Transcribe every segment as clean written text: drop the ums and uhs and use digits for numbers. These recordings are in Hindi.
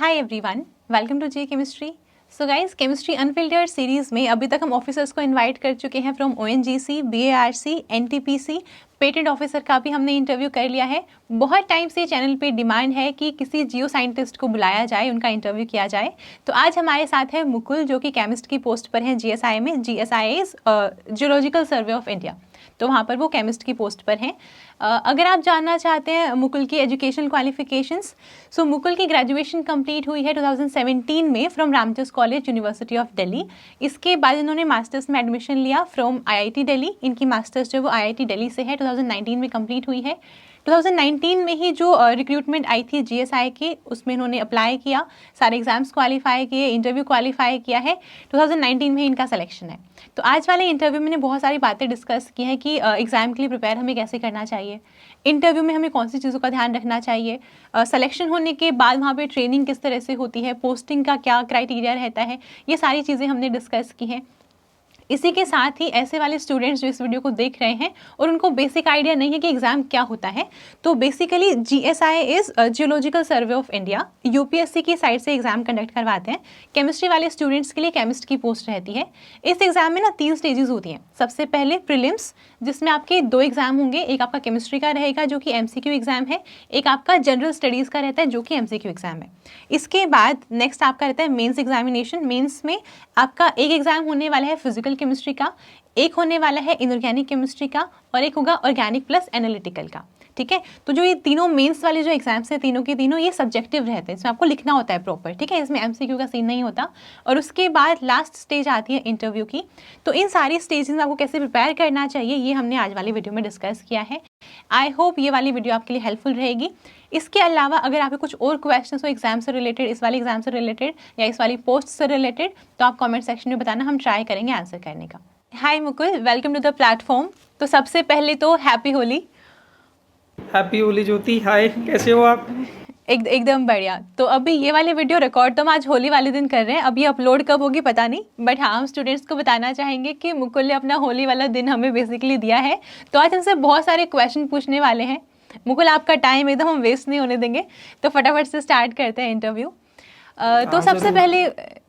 Hi everyone, welcome to G chemistry. So guys, chemistry unfiltered series में अभी तक हम ऑफिसर्स को इनवाइट कर चुके हैं from ONGC, BARC, NTPC, patent officer का भी हमने इंटरव्यू कर लिया है। बहुत टाइम से चैनल पे डिमांड है कि किसी जियो साइंटिस्ट को बुलाया जाए, उनका इंटरव्यू किया जाए। तो आज हमारे साथ है मुकुल, जो कि केमिस्ट की पोस्ट पर हैं जीएसआई में। GSI is geological survey of India, तो वहाँ पर वो केमिस्ट की पोस्ट पर हैं। अगर आप जानना चाहते हैं मुकुल की एजुकेशनल क्वालिफिकेशंस, सो मुकुल की ग्रेजुएशन कंप्लीट हुई है 2017 में from Ramjas college, university of Delhi. इसके बाद इन्होंने मास्टर्स में एडमिशन लिया फ्रॉम आईआईटी दिल्ली। इनकी मास्टर्स जो वो आईआईटी दिल्ली से है, 2019 में कंप्लीट हुई है। 2019 में ही जो रिक्रूटमेंट आई थी जीएसआई की, उसमें इन्होंने अप्लाई किया, सारे एग्जाम्स क्वालिफाई किए, इंटरव्यू क्वालिफाई किया है। 2019 में ही इनका सिलेक्शन है। तो आज वाले इंटरव्यू में मैंने बहुत सारी बातें डिस्कस की हैं कि एग्ज़ाम के लिए प्रिपेयर हमें कैसे करना चाहिए, इंटरव्यू में हमें कौन सी चीज़ों का ध्यान रखना चाहिए, सिलेक्शन होने के बाद वहाँ पे ट्रेनिंग किस तरह से होती है, पोस्टिंग का क्या क्राइटेरिया रहता है, ये सारी चीज़ें हमने डिस्कस की हैं। इसी के साथ ही ऐसे वाले स्टूडेंट्स जो इस वीडियो को देख रहे हैं और उनको बेसिक आइडिया नहीं है कि एग्ज़ाम क्या होता है, तो basically GSI is geological survey of India, UPSC की साइड से एग्ज़ाम कंडक्ट करवाते हैं। केमिस्ट्री वाले स्टूडेंट्स के लिए केमिस्ट की पोस्ट रहती है। इस एग्ज़ाम में ना 3 स्टेजेस होती हैं। सबसे पहले प्रीलिम्स, जिसमें आपके 2 एग्ज़ाम होंगे। एक आपका केमिस्ट्री का रहेगा जो कि एमसीक्यू एग्ज़ाम है, एक आपका जनरल स्टडीज़ का रहता है जो कि एमसीक्यू एग्ज़ाम है। इसके बाद नेक्स्ट आपका रहता है मेंस एग्जामिनेशन। मेंस में आपका एक एग्ज़ाम होने वाला है फिजिकल केमिस्ट्री का, एक होने वाला है इनऑर्गेनिक केमिस्ट्री का, और एक होगा ऑर्गेनिक प्लस एनालिटिकल का। ठीक है, तो जो ये तीनों मेंस वाले जो एग्जाम्स हैं, तीनों के तीनों ये सब्जेक्टिव रहते हैं, इसमें आपको लिखना होता है प्रॉपर। ठीक है, इसमें एमसीक्यू का सीन नहीं होता। और उसके बाद लास्ट स्टेज आती है इंटरव्यू की। तो इन सारी स्टेजेस में आपको कैसे प्रिपेयर करना चाहिए, ये हमने आज वाली वीडियो में डिस्कस किया है। आई होप ये वाली वीडियो आपके लिए हेल्पफुल रहेगी। इसके अलावा अगर आपके कुछ और क्वेश्चन हो एग्जाम से रिलेटेड, इस वाले एग्जाम से रिलेटेड या इस वाली पोस्ट से रिलेटेड, तो आप कमेंट सेक्शन में बताना, हम ट्राई करेंगे आंसर करने का। Hi Mukul, welcome to the platform. तो सबसे पहले तो happy Holi. Happy Holi Jyoti, hi, कैसे हो आप? एकदम बढ़िया। तो अभी ये वाली वीडियो रिकॉर्ड तो हम आज होली वाले दिन कर रहे हैं, अभी अपलोड कब होगी पता नहीं, बट हाँ, हम स्टूडेंट्स को बताना चाहेंगे कि मुकुल ने अपना होली वाला दिन हमें बेसिकली दिया है। तो आज हमसे बहुत सारे क्वेश्चन पूछने वाले हैं। मुकुल, आपका टाइम एकदम हम वेस्ट नहीं होने देंगे, तो फटाफट से स्टार्ट करते हैं इंटरव्यू। तो सबसे पहले,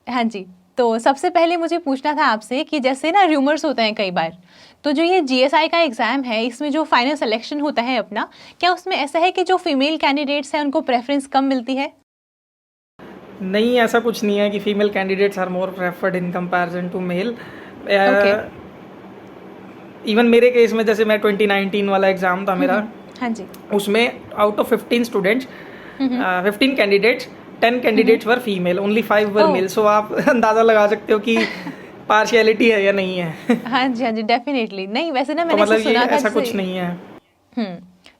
हाँ जी, तो सबसे पहले मुझे पूछना था आपसे कि जैसे ना र्यूमर्स होते हैं कई बार, तो जो ये जीएसआई का एग्ज़ाम है, इसमें जो फाइनल सिलेक्शन होता है अपना, क्या उसमें ऐसा है कि जो फीमेल कैंडिडेट्स हैं उनको प्रेफरेंस कम मिलती है? नहीं, ऐसा कुछ नहीं है कि female candidates are more preferred in comparison to male. Even मेरे केस में, जैसे मैं 2019 वाला एग्ज़ाम था मेरा, हाँ जी, उसमें out of 15 students, 15 candidates, 10 candidates were female, only 5 were male. So आप अंदाज़ा लगा सकते हो कि पार्शियलिटी है या नहीं है। हाँ जी, हाँ जी, डेफिनेटली। नहीं, वैसे ना तो मैंने मतलब सुना ये था ऐसा कुछ नहीं है।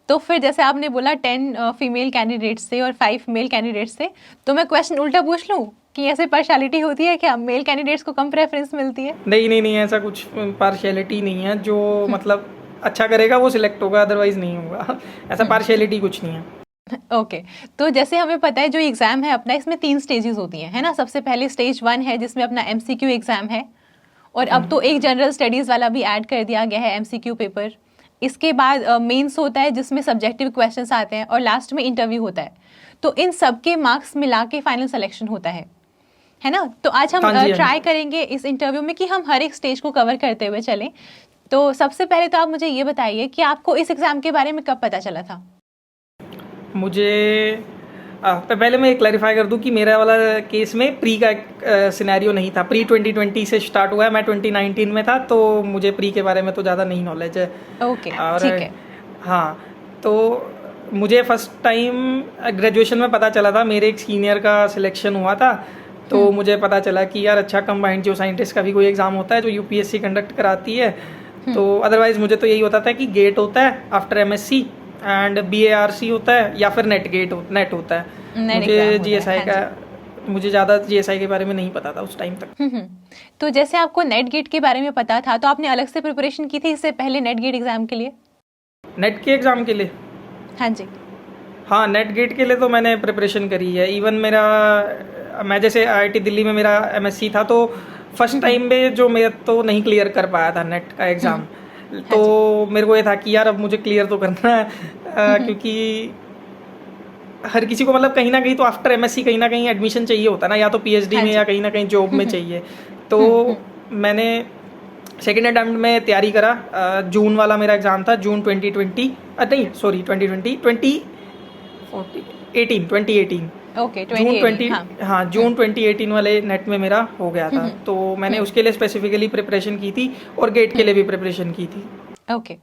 तो फिर जैसे आपने बोला 10 फीमेल कैंडिडेट्स थे और 5 मेल कैंडिडेट्स थे, तो मैं क्वेश्चन उल्टा पूछ लूँ कि ऐसे पार्शियलिटी होती है क्या, मेल कैंडिडेट्स को कम प्रेफरेंस मिलती है? नहीं, ऐसा कुछ पार्शियलिटी नहीं है। जो मतलब अच्छा करेगा वो सिलेक्ट होगा, अदरवाइज नहीं होगा। ऐसा पार्शियलिटी कुछ नहीं है। ओके, तो जैसे हमें पता है जो एग्ज़ाम है अपना, इसमें 3 स्टेजेस होती हैं, है ना। सबसे पहले स्टेज 1 है जिसमें अपना एमसीक्यू एग्ज़ाम है, और अब तो एक जनरल स्टडीज़ वाला भी ऐड कर दिया गया है एमसीक्यू पेपर। इसके बाद मेंस होता है जिसमें सब्जेक्टिव क्वेश्चंस आते हैं, और लास्ट में इंटरव्यू होता है। तो इन सब के मार्क्स मिला के फाइनल सिलेक्शन होता है ना। तो आज हम ट्राई करेंगे इस इंटरव्यू में कि हम हर एक स्टेज को कवर करते हुए चलें। तो सबसे पहले तो आप मुझे ये बताइए कि आपको इस एग्ज़ाम के बारे में कब पता चला था? मुझे पहले मैं क्लैरिफाई कर दूं कि मेरा वाला केस में प्री का सिनेरियो नहीं था। प्री 2020 से स्टार्ट हुआ है, मैं 2019 में था, तो मुझे प्री के बारे में तो ज़्यादा नहीं नॉलेज है। ओके, और ठीक है। हाँ, तो मुझे फर्स्ट टाइम ग्रेजुएशन में पता चला था, मेरे एक सीनियर का सिलेक्शन हुआ था, तो मुझे पता चला कि यार अच्छा, कंबाइंड जियो साइंटिस्ट का भी कोई एग्ज़ाम होता है जो यूपीएससी कंडक्ट कराती है। तो अदरवाइज़ मुझे तो यही होता था कि गेट होता है आफ्टर एमएससी, एंड बीएआरसी होता है, या फिर नेट होता है। मुझे जीएसआई का, मुझे ज़्यादा जीएसआई के बारे में नहीं पता था उस टाइम तक। तो जैसे आपको नेट गेट के बारे में पता था, तो आपने अलग से प्रिपरेशन की थी इससे पहले नेट गेट एग्ज़ाम के लिए? नेट के एग्ज़ाम के लिए? हाँ जी, हाँ, नेट गेट के लिए तो मैंने प्रिपरेशन करी है। इवन मैं जैसे आईआईटी दिल्ली में मेरा एमएससी था, तो फर्स्ट टाइम में जो मैं तो नहीं क्लियर कर पाया था नेट का एग्ज़ाम। तो मेरे को ये था कि यार अब मुझे क्लियर तो करना है, क्योंकि हर किसी को मतलब कहीं ना कहीं तो आफ्टर एमएससी कहीं ना कहीं एडमिशन चाहिए होता है ना, या तो पीएचडी हाँ में जी। या कहीं ना कहीं जॉब में चाहिए। तो मैंने सेकेंड अटैम्प्ट में तैयारी करा। जून वाला मेरा एग्ज़ाम था, जून 2020, नहीं सॉरी 2018 ओके, जून 2018, हाँ। हाँ जून 2018 वाले नेट में मेरा हो गया था। तो मैंने उसके लिए स्पेसिफिकली प्रिपरेशन की थी और गेट के लिए भी प्रिपरेशन की थी। ओके,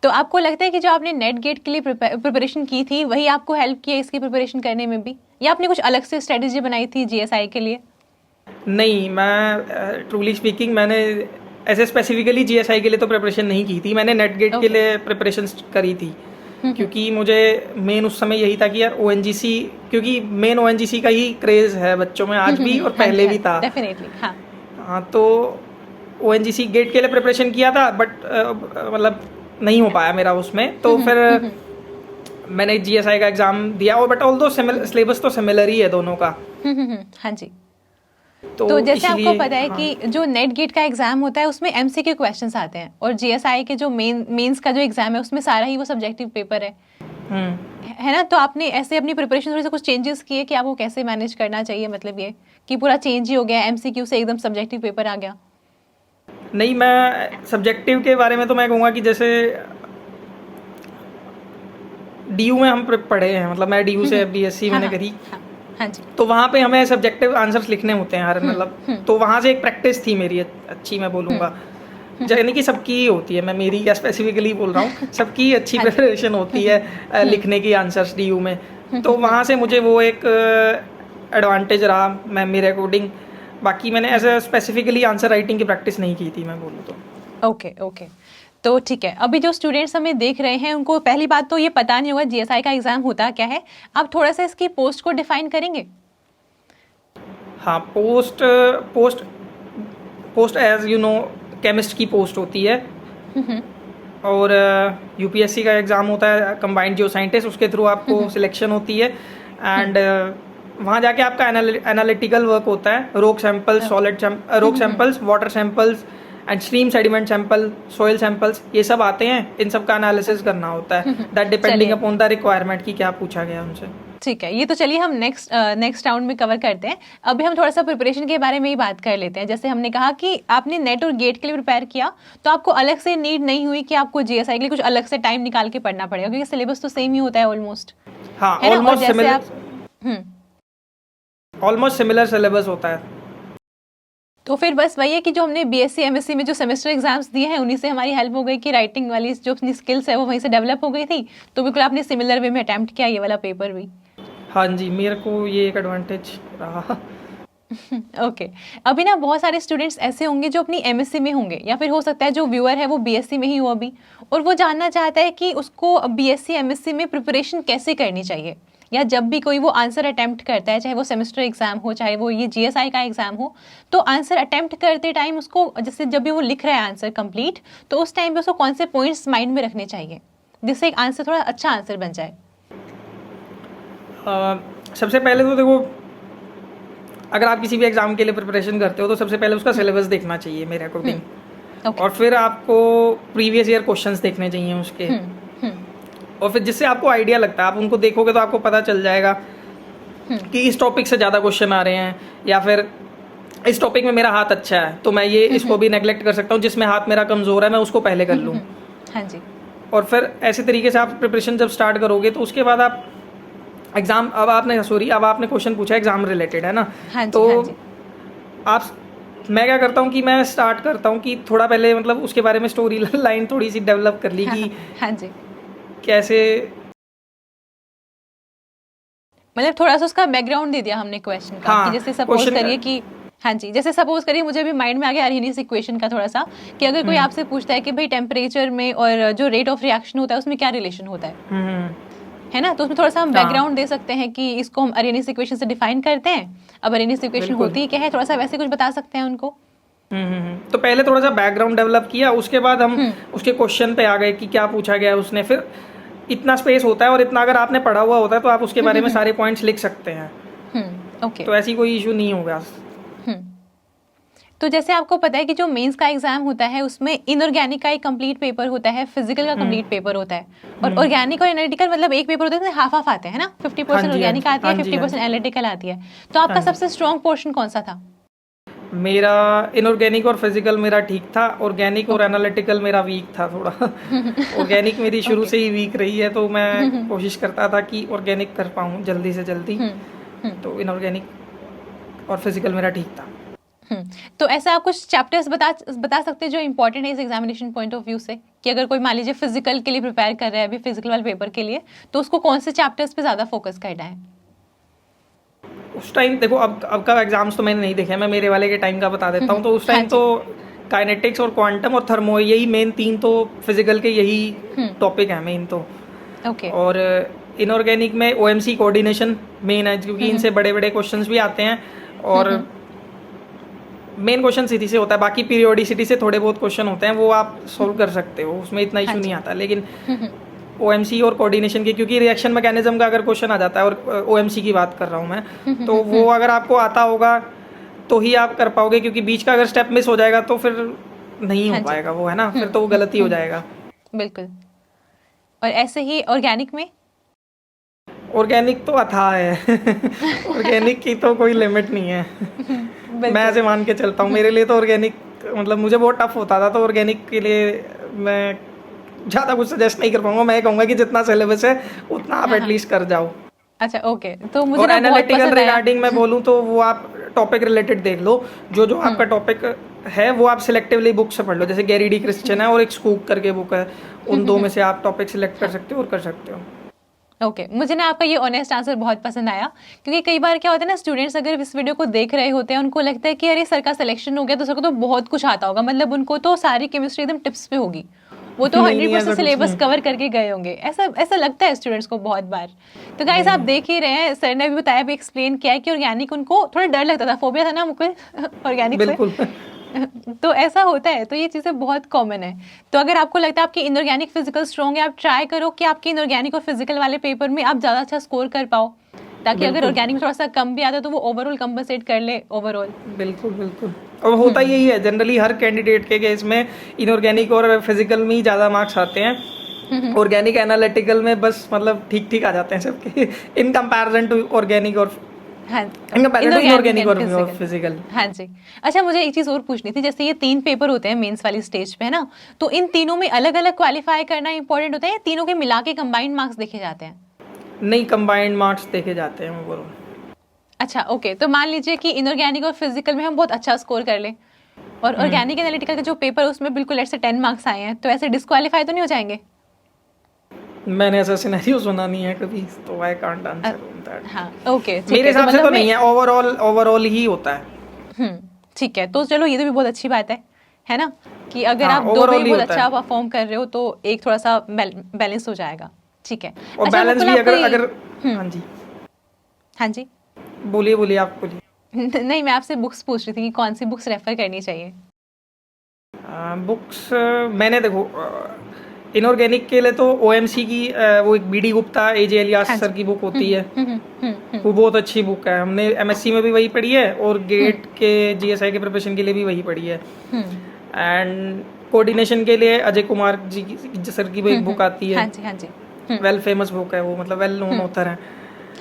तो आपको लगता है कि जो आपने नेट गेट के लिए प्रिपरेशन की थी वही आपको हेल्प किया इसकी प्रिपरेशन करने में भी, या आपने कुछ अलग से स्ट्रेटेजी बनाई थी जीएसआई के लिए? नहीं, मैं ट्रूली स्पीकिंग मैंने ऐसे स्पेसिफिकली जीएसआई के लिए तो प्रिपरेशन नहीं की थी, मैंने नेट गेट के लिए प्रिपरेशन करी थी। क्योंकि मुझे मेन उस समय यही था कि यार ओएनजीसी, क्योंकि मेन ओएनजीसी का ही क्रेज़ है बच्चों में आज भी और पहले भी था। डेफिनेटली, हाँ। हाँ, तो ओएनजीसी गेट के लिए प्रिपरेशन किया था, बट मतलब नहीं हो पाया मेरा उसमें। तो फिर मैंने जीएसआई का एग्ज़ाम दिया, और बट ऑल दो सिलेबस तो सिमिलर ही है दोनों का। हाँ जी। तो जैसे आपको पता है हाँ। कि जो नेट गेट का एग्जाम होता है उसमें एमसीक्यू क्वेश्चंस आते हैं, और जीएसआई के जो मेंस का जो एग्जाम है उसमें सारा ही वो सब्जेक्टिव पेपर है ना? तो आपने ऐसे अपनी प्रिपरेशन थोड़ी सा कुछ चेंजेस किए कि आपको कैसे मैनेज करना चाहिए, मतलब ये कि पूरा चेंज ही हो गया, एमसीक्यू से एकदम सब्जेक्टिव पेपर आ गया? नहीं, मैं सब्जेक्टिव के बारे में तो मैं कहूँगा कि जैसे डीयू में हम पढ़े हैं, मतलब मैं डीयू से बीएससी मैंने करी। हाँ जी। तो वहाँ पे हमें सब्जेक्टिव आंसर्स लिखने होते हैं हर, मतलब तो वहाँ से एक प्रैक्टिस थी मेरी अच्छी, मैं बोलूँगा। यानी कि सबकी ही होती है, मैं मेरी क्या स्पेसिफिकली बोल रहा हूँ, सबकी अच्छी प्रिपरेशन होती है लिखने की आंसर्स डीयू में। तो वहाँ से मुझे वो एक एडवांटेज रहा मैं मेरे अकॉर्डिंग। बाकी मैंने ऐसे स्पेसिफिकली आंसर राइटिंग की प्रैक्टिस नहीं की थी, मैं बोलूँ तो। ओके ओके, तो ठीक है। अभी जो स्टूडेंट्स हमें देख रहे हैं उनको पहली बात तो ये पता नहीं होगा जीएसआई का एग्जाम होता क्या है। आप थोड़ा सा इसकी पोस्ट को डिफाइन करेंगे? हाँ, post post post as you know chemist की पोस्ट होती है, और यूपीएससी का एग्ज़ाम होता है कंबाइंड जियो साइंटिस्ट, उसके थ्रू आपको सिलेक्शन होती है। एंड वहाँ जाके आपका एनालिटिकल वर्क होता है, rock samples, solid rock samples, water samples and stream sediment sample, soil samples, ये सब आते हैं। इन सब का एनालिसिस करना होता है, that depending upon the requirement की क्या पूछा गया उनसे। ठीक है, ये तो चलिए हम नेक्स्ट राउंड में कवर करते हैं। अभी हम थोड़ा सा प्रिपरेशन के बारे में ही बात कर लेते हैं। जैसे हमने कहा कि आपने नेट और गेट के लिए प्रिपेयर किया, तो आपको अलग से नीड नहीं हुई कि आपको जीएसआई के लिए कुछ अलग से टाइम निकाल के पढ़ना पड़ेगा, क्योंकि सिलेबस तो सेम ही होता है ऑलमोस्ट। हाँ, ऑलमोस्ट सिमिलर सिलेबस होता है। तो फिर बस वही है कि जो हमने बीएससी एमएससी में जो सेमेस्टर एग्जाम्स दिए हैं उन्हीं से हमारी हेल्प हो गई कि राइटिंग वाली जो अपनी स्किल्स है वो वहीं से डेवलप हो गई थी। तो बिल्कुल आपने सिमिलर वे में अटेम्प्ट किया ये वाला पेपर भी। हाँ जी, मेरे को ये एक एडवांटेज रहा। ओके, अभी ना बहुत सारे स्टूडेंट्स ऐसे होंगे जो अपनी एमएससी में होंगे, या फिर हो सकता है जो व्यूअर है वो बीएससी में ही हो अभी, और वो जानना चाहता है कि उसको बीएससी एमएससी में प्रिपरेशन कैसे करनी चाहिए, या जब भी कोई वो आंसर अटेम्प्ट करता है, चाहे वो सेमेस्टर एग्जाम हो चाहे वो ये जीएसआई का एग्जाम हो, तो आंसर अटेम्प्ट करते टाइम उसको, जैसे जब भी वो लिख रहा है आंसर कंप्लीट, तो उस टाइम पे उसको कौन से पॉइंट्स माइंड में रखने चाहिए जिससे एक आंसर थोड़ा अच्छा आंसर बन जाए? सबसे पहले तो देखो, अगर आप किसी भी एग्ज़ाम के लिए प्रिपरेशन करते हो तो सबसे पहले उसका सिलेबस देखना चाहिए मेरे अकॉर्डिंग। और फिर आपको प्रीवियस ईयर क्वेश्चंस देखने चाहिए उसके, और फिर जिससे आपको आइडिया लगता है, आप उनको देखोगे तो आपको पता चल जाएगा कि इस टॉपिक से ज़्यादा क्वेश्चन आ रहे हैं, या फिर इस टॉपिक में मेरा हाथ अच्छा है तो मैं ये इसको भी नेगलेक्ट कर सकता हूँ, जिसमें हाथ मेरा कमज़ोर है मैं उसको पहले कर लूँ। हाँ जी। और फिर ऐसे तरीके से आप प्रिपरेशन जब स्टार्ट करोगे तो उसके बाद आप एग्ज़ाम, अब आपने क्वेश्चन पूछा एग्ज़ाम रिलेटेड है ना। हाँ जी, तो हाँ जी। मैं क्या करता हूँ कि मैं स्टार्ट करता हूँ कि थोड़ा पहले मतलब उसके बारे में स्टोरी लाइन थोड़ी सी डेवलप कर ली कि हाँ जी, कैसे, मतलब थोड़ा सा उसका बैकग्राउंड दे दिया हमने क्वेश्चन का। हाँ, कि जैसे सपोज करिए कि हाँ जी, जैसे सपोज करिए मुझे भी माइंड में आ गया अरहिनी इक्वेशन का थोड़ा सा, कि अगर कोई आपसे पूछता है कि भाई टेम्परेचर में और जो रेट ऑफ रिएक्शन होता है उसमें क्या रिलेशन होता है ना, तो उसमें थोड़ा सा हम बैकग्राउंड दे सकते हैं कि इसको हम अरहिनी इक्वेशन से डिफाइन करते हैं। अब अरहिनी इक्वेशन होती है क्या है, थोड़ा सा वैसे कुछ बता सकते हैं उनको। तो पहले थोड़ा सा बैकग्राउंड डेवलप किया, उसके बाद हम उसके क्वेश्चन पे आ गए कि क्या पूछा गया उसने। फिर इतना स्पेस होता है और इतना अगर आपने पढ़ा हुआ होता है तो आप उसके बारे में सारे पॉइंट्स लिख सकते हैं। ओके, तो ऐसी कोई इशू नहीं होगा। तो जैसे आपको पता है कि जो मेंस का एग्जाम होता है उसमें इनऑर्गेनिक का एक कंप्लीट पेपर होता है, फिजिकल का कंप्लीट पेपर होता है, और ऑर्गेनिक और एनालिटिकल मतलब एक पेपर होता है हाफ हाफ आते हैं ना, 50% हाँ जी, हाँ ऑर्गेनिक जी, आती है, हाँ जी, हाँ 50% जी, एनालिटिकल आती है। तो आपका हाँ जी। सबसे स्ट्रॉन्ग पोर्शन कौन सा था? मेरा इनऑर्गेनिक और फिजिकल मेरा ठीक था, ऑर्गेनिक और ओके। एनालिटिकल मेरा वीक था थोड़ा। ऑर्गेनिक मेरी शुरू ओके। से ही वीक रही है, तो मैं कोशिश करता था कि ऑर्गेनिक कर पाऊँ जल्दी से जल्दी। तो इनऑर्गेनिक और फिजिकल मेरा ठीक था। तो ऐसा आप कुछ चैप्टर्स बता सकते हैं जो इंपॉर्टेंट है इस एग्जामिनेशन पॉइंट ऑफ व्यू से, कि अगर कोई मान लीजिए फिजिकल के लिए प्रिपेयर कर रहा है अभी, फिजिकल वाले पेपर के लिए, तो उसको कौन से चैप्टर्स पे ज़्यादा फोकस करना है? उस टाइम देखो, अब का एग्जाम्स तो मैंने नहीं देखे, मैं मेरे वाले के टाइम का बता देता हूँ। तो उस हाँ टाइम तो जी। काइनेटिक्स और क्वांटम और थर्मो, यही मेन तीन तो फिजिकल के यही टॉपिक है मेन तो। ओके। और इनऑर्गेनिक में ओएमसी कोऑर्डिनेशन मेन है, क्योंकि इनसे बड़े बड़े क्वेश्चंस भी आते हैं, और मेन क्वेश्चन सीधी से होता है। बाकी पीरियोडिसिटी से थोड़े बहुत क्वेश्चन होते हैं, वो आप सोल्व कर सकते हो, उसमें इतना हाँ इशू नहीं जी। आता। लेकिन ओएमसी और कोऑर्डिनेशन के, क्योंकि रिएक्शन मैकेनिज्म का अगर क्वेश्चन आ जाता है, और ओएमसी की बात कर रहा हूँ मैं, तो वो अगर आपको आता होगा तो ही आप कर पाओगे, क्योंकि बीच का अगर स्टेप मिस हो जाएगा तो फिर नहीं हाँ हो जी। पाएगा वो, है ना, फिर तो वो गलती हो जाएगा। बिल्कुल। और ऐसे ही ऑर्गेनिक में? ऑर्गेनिक तो अथाह है। ऑर्गेनिक की तो कोई लिमिट नहीं है। मैं बिल्कुल। ऐसे मान के चलता हूँ, मेरे लिए तो ऑर्गेनिक मतलब मुझे बहुत टफ होता था, तो ऑर्गेनिक के लिए मैं ज़्यादा कुछ सजेस्ट नहीं कर पाऊंगा। मैं कहूँगा कि जितना सिलेबस है उतना आप हाँ हाँ। एटलीस्ट कर जाओ। अच्छा, ओके। तो मुझे और ना बहुत एनालिटिकल पसंद आया। रिगार्डिंग मैं बोलूँ तो वो आप टॉपिक रिलेटेड देख लो, जो जो आपका टॉपिक है वो आप सिलेक्टिवली बुक से पढ़ लो। जैसे गैरी डी क्रिश्चियन है और एक स्कूक करके बुक है, उन दो में से आप टॉपिक सिलेक्ट कर सकते हो और कर सकते हो। ओके, मुझे ना आपका ये ऑनेस्ट आंसर बहुत पसंद आया, क्योंकि कई बार क्या होता है ना, स्टूडेंट्स अगर इस वीडियो को देख रहे होते हैं उनको लगता है कि अरे सर का सिलेक्शन हो गया तो सर को तो बहुत कुछ आता होगा, मतलब उनको तो सारी केमिस्ट्री एकदम टिप्स पे होगी, वो तो नहीं नहीं, 100% ऐसा कुछ सिलेबस नहीं। कवर करके गए होंगे, ऐसा ऐसा लगता है स्टूडेंट्स को बहुत बार। तो गाइस आप देख ही रहे हैं, सर ने भी बताया, भी एक्सप्लेन किया है कि ऑर्गेनिक उनको थोड़ा डर लगता था, फोबिया था ना मुझे ऑर्गेनिक से। बिल्कुल। तो ऐसा होता है, तो ये चीज़ें बहुत कॉमन है। तो अगर आपको लगता है आपकी इनऑर्गेनिक फिजिकल स्ट्रॉन्ग है, आप ट्राई करो कि आपकी इनऑर्गेनिक और फिजिकल वाले पेपर में आप ज़्यादा अच्छा स्कोर कर पाओ, ताकि अगर बिल्कुल ऑर्गेनिक में थोड़ा सा कम भी आता है तो वो ओवरऑल कंपनसेट कर ले ओवरऑल। बिल्कुल बिल्कुल। और होता यही है जनरली हर कैंडिडेट के केस में, इनऑर्गेनिक और फिजिकल में ही ज़्यादा मार्क्स आते हैं। ऑर्गेनिक एनालिटिकल में बस मतलब ठीक ठीक आ जाते हैं सबके, इन कंपैरिजन टू ऑर्गेनिक और हाँ, इनऑर्गेनिक और फिजिकल। फिजिकल। हाँ जी। अच्छा, मुझे एक चीज़ और पूछनी थी, जैसे ये 3 पेपर होते हैं मेंस वाली स्टेज पे, है ना, तो इन तीनों में अलग अलग क्वालिफाई करना इंपॉर्टेंट होता है या तीनों के मिला के कंबाइंड मार्क्स देखे जाते हैं? नहीं, कंबाइंड मार्क्स देखे जाते हैं ओवरऑल। अच्छा, ओके। तो मान लीजिए कि इनऑर्गेनिक और फिजिकल में हम बहुत अच्छा स्कोर कर लें, और ऑर्गेनिक एनालिटिकल का जो पेपर है उसमें बिल्कुल ऐसे 10 मार्क्स आए हैं, तो ऐसे डिस्क्वालीफाई तो नहीं हो जाएंगे? मैंने ऐसा सिनेरियो सुना नहीं है कभी, तो I can't answer on that. हाँ, ओके, ठीक मेरे है। तो हिसाब से तो मतलब नहीं है, ओवरऑल ओवरऑल ही होता है। ठीक है, तो चलो ये तो भी बहुत अच्छी बात है ना, कि अगर हाँ, आप दो में ओवरऑल भी ही बहुत होता अच्छा है। परफॉर्म कर रहे हो तो एक थोड़ा सा बैलेंस हो जाएगा। ठीक है। और अच्छा, बैलेंस मुकुल भी आप अगर कोई अगर हाँ जी, हाँ जी। बोलिए बोलिए, आप बोलिए। नहीं, मैं आपसे बुक्स पूछ रही थी कि कौन सी बुक्स रेफर करनी चाहिए। बुक्स मैंने देखो, इनऑर्गेनिक के लिए तो ओएमसी की वो एक बीडी गुप्ता एजे हाँ इलियास जी। सर की बुक होती है, हम्म। वो बहुत अच्छी बुक है। हमने एमएससी में भी वही पढ़ी है, और गेट के जीएसआई के प्रिपरेशन के लिए भी वही पढ़ी है। एंड कोऑर्डिनेशन के लिए अजय कुमार जी की सर की भी एक बुक आती है, हाँ जी, हाँ जी। वेल फेमस बुक है वो, मतलब वेल नोन ऑथर है।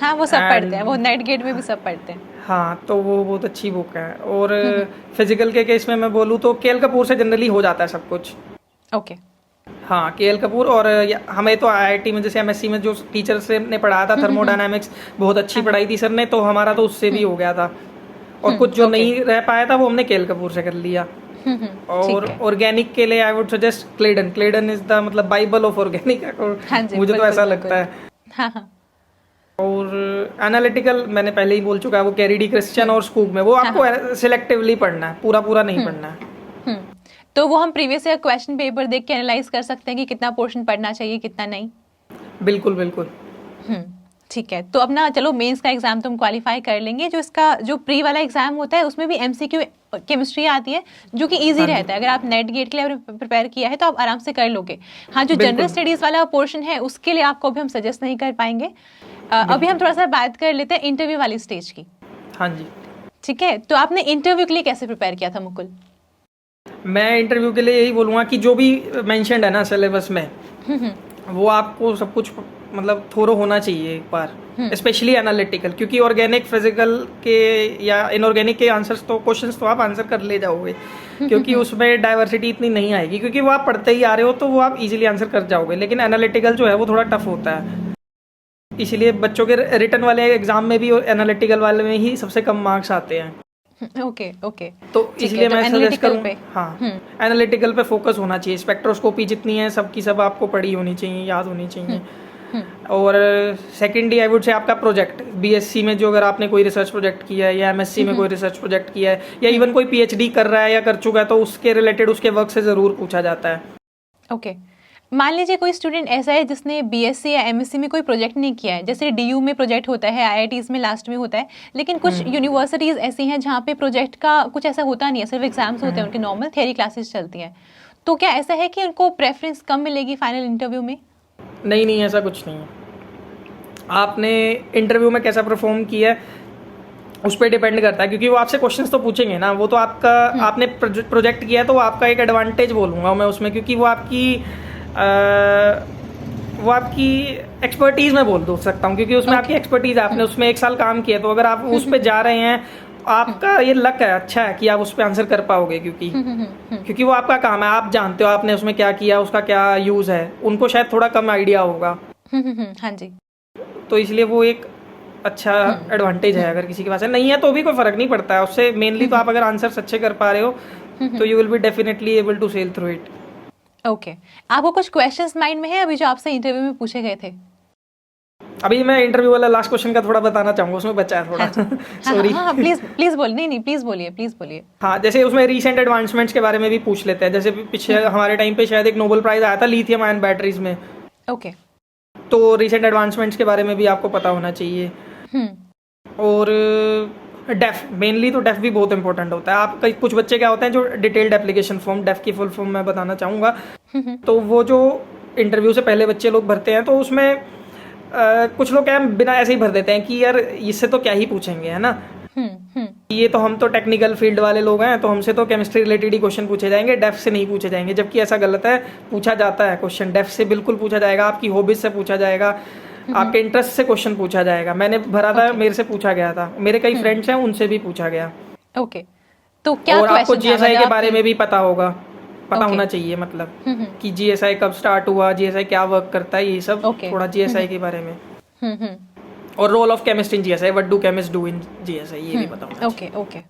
हाँ, वो सब पढ़ते हैं, वो एंड नेट गेट में भी सब पढ़ते हैं। हाँ, तो वो बहुत अच्छी बुक है। और फिजिकल के केस में मैं बोलूँ तो केएल कपूर से जनरली हो जाता है सब कुछ। ओके। हाँ, केएल कपूर। और हमें तो आईआईटी में जैसे एमएससी में जो टीचर से ने पढ़ाया था थर्मोडायनामिक्स, बहुत अच्छी पढ़ाई थी सर ने, तो हमारा तो उससे भी हो गया था। और कुछ जो ओके। नहीं रह पाया था वो हमने केएल कपूर से कर लिया। और ठीक है। ऑर्गेनिक के लिए I would suggest क्लेडन। क्लेडन is the मतलब बाइबल ऑफ ऑर्गेनिक, हाँ जी, मुझे तो बिल्कुल ऐसा बिल्कुल। लगता है। हाँ हाँ। और एनालिटिकल मैंने पहले ही बोल चुका है, वो कैरी डी क्रिश्चियन और स्कूप में, वो हाँ आपको सिलेक्टिवली पढ़ना है, पूरा पूरा नहीं पढ़ना है। तो वो हम प्रीवियस ईयर क्वेश्चन पेपर देख के एनालाइज कर सकते हैं कि कितना पोर्शन पढ़ना चाहिए, कितना नहीं। बिल्कुल बिल्कुल। ठीक है। तो अब ना चलो मेंस का एग्जाम तो हम क्वालिफाई कर लेंगे, जो इसका जो प्री वाला एग्जाम होता है उसमें भी एमसीक्यू केमिस्ट्री आती है, जो कि इजी हाँ जी। रहता है। अगर आप नेट गेट के लिए प्रिपेयर किया है तो आप आराम से कर लोगे। हाँ, जो जनरल बिल्कुल स्टडीज वाला पोर्शन है उसके लिए आपको भी हम सजेस्ट नहीं कर पाएंगे। अभी हम थोड़ा सा बात कर लेते हैं इंटरव्यू वाली स्टेज की। हाँ जी। ठीक है, तो आपने इंटरव्यू के लिए कैसे प्रिपेयर किया था मुकुल? मैं इंटरव्यू के लिए यही बोलूँगा कि जो भी मेंशन्ड है ना सिलेबस में, वो आपको सब कुछ मतलब थोरो होना चाहिए एक बार, स्पेशली एनालिटिकल, क्योंकि ऑर्गेनिक फिजिकल के या इनऑर्गेनिक के आंसर्स तो क्वेश्चंस तो आप आंसर कर ले जाओगे, क्योंकि उसमें डाइवर्सिटी इतनी नहीं आएगी, क्योंकि वो आप पढ़ते ही आ रहे हो तो वो आप इजीली आंसर कर जाओगे। लेकिन एनालिटिकल जो है वो थोड़ा टफ होता है, इसलिए बच्चों के रिटन वाले एग्जाम में भी और एनालिटिकल वाले में ही सबसे कम मार्क्स आते हैं। ओके ओके, तो ठीक है, इसलिए तो मैं सजेस्ट एनालिटिकल करूँ, पे हाँ, एनालिटिकल पे फोकस होना चाहिए। स्पेक्ट्रोस्कोपी जितनी है सबकी सब आपको पढ़ी होनी चाहिए, याद होनी चाहिए। और सेकेंडली आई वुड से आपका प्रोजेक्ट, बीएससी में जो अगर आपने कोई रिसर्च प्रोजेक्ट किया है या एमएससी में कोई रिसर्च प्रोजेक्ट किया है या इवन कोई पीएचडी कर रहा है या कर चुका है, तो उसके रिलेटेड उसके वर्क से ज़रूर पूछा जाता है। ओके, मान लीजिए कोई स्टूडेंट ऐसा है जिसने बीएससी या एमएससी में कोई प्रोजेक्ट नहीं किया है, जैसे डीयू में प्रोजेक्ट होता है, आईआईटीज में लास्ट में होता है, लेकिन कुछ यूनिवर्सिटीज़ ऐसी हैं जहाँ पे प्रोजेक्ट का कुछ ऐसा होता नहीं है, सिर्फ एग्जाम्स होते हैं, उनके नॉर्मल थियरी क्लासेस चलती हैं, तो क्या ऐसा है कि उनको प्रेफरेंस कम मिलेगी फाइनल इंटरव्यू में? नहीं नहीं, ऐसा कुछ नहीं है। आपने इंटरव्यू में कैसा परफॉर्म किया है उस पर डिपेंड करता है, क्योंकि वो आपसे क्वेश्चंस तो पूछेंगे ना, वो तो आपका आपने प्रोजेक्ट किया है तो वो आपका एक एडवांटेज बोलूँगा मैं उसमें, क्योंकि वो आपकी एक्सपर्टीज़ में बोल सकता हूँ, क्योंकि उसमें आपकी एक्सपर्टीज़, आपने उसमें 1 साल काम किया, तो अगर आप उस पर जा रहे हैं, आपका ये लक है, अच्छा है कि आप उस पर आंसर कर पाओगे, क्योंकि वो आपका काम है, आप जानते हो आपने उसमें क्या किया, उसका क्या यूज़ है, उनको शायद थोड़ा कम आइडिया होगा। हाँ जी, तो इसलिए वो एक अच्छा एडवांटेज है। अगर किसी के पास है, नहीं है तो भी कोई फर्क नहीं पड़ता है उससे। मेनली तो आप अगर आंसर्स अच्छे कर पा रहे हो तो you will be definitely able to sail through it. Okay, आपको कुछ क्वेश्चंस माइंड में है अभी जो आपसे इंटरव्यू में पूछे गए थे? अभी मैं इंटरव्यू वाला लास्ट क्वेश्चन का थोड़ा बताना चाहूंगा, उसमें बचा है थोड़ा। सॉरी, हाँ, प्लीज प्लीज बोलिए, नहीं प्लीज बोलिए। हाँ, जैसे उसमें रीसेंट एडवांसमेंट्स के बारे में भी पूछ लेते हैं। जैसे पीछे हमारे टाइम पे शायद एक नोबेल प्राइज आया था लिथियम आयन बैटरीज में। ओके, तो रीसेंट एडवांसमेंट्स के बारे में भी आपको पता होना चाहिए। और डेफ, मेनली तो डेफ भी बहुत इंपॉर्टेंट होता है। आप कुछ बच्चे क्या होते हैं जो डिटेल्ड एप्लीकेशन फॉर्म, डेफ की फुल फॉर्म मैं बताना चाहूँगा, तो वो जो इंटरव्यू से पहले बच्चे लोग भरते हैं, तो उसमें कुछ लोग क्या बिना ऐसे ही भर देते हैं कि यार इससे तो क्या ही पूछेंगे, है ना, ये तो हम तो टेक्निकल फील्ड वाले लोग हैं, तो हमसे तो केमिस्ट्री रिलेटेड ही क्वेश्चन पूछे जाएंगे, डेफ से नहीं पूछे जाएंगे। जबकि ऐसा गलत है, पूछा जाता है क्वेश्चन, डेफ से बिल्कुल पूछा जाएगा, आपकी हॉबीज से पूछा जाएगा, आपके इंटरेस्ट से क्वेश्चन पूछा जाएगा। मैंने भरा था, मेरे से पूछा गया था, मेरे कई फ्रेंड्स हैं उनसे भी पूछा गया। ओके, तो क्या और आपको जीएसआई के बारे में भी पता होगा, पता Okay. होना चाहिए, मतलब कि जीएसआई कब स्टार्ट हुआ, जीएसआई क्या वर्क करता है, ये सब थोड़ा जीएसआई के बारे में। और role of chemist in GSI, what do chemist do in GSI, ये भी पता होना चाहिए। ओके,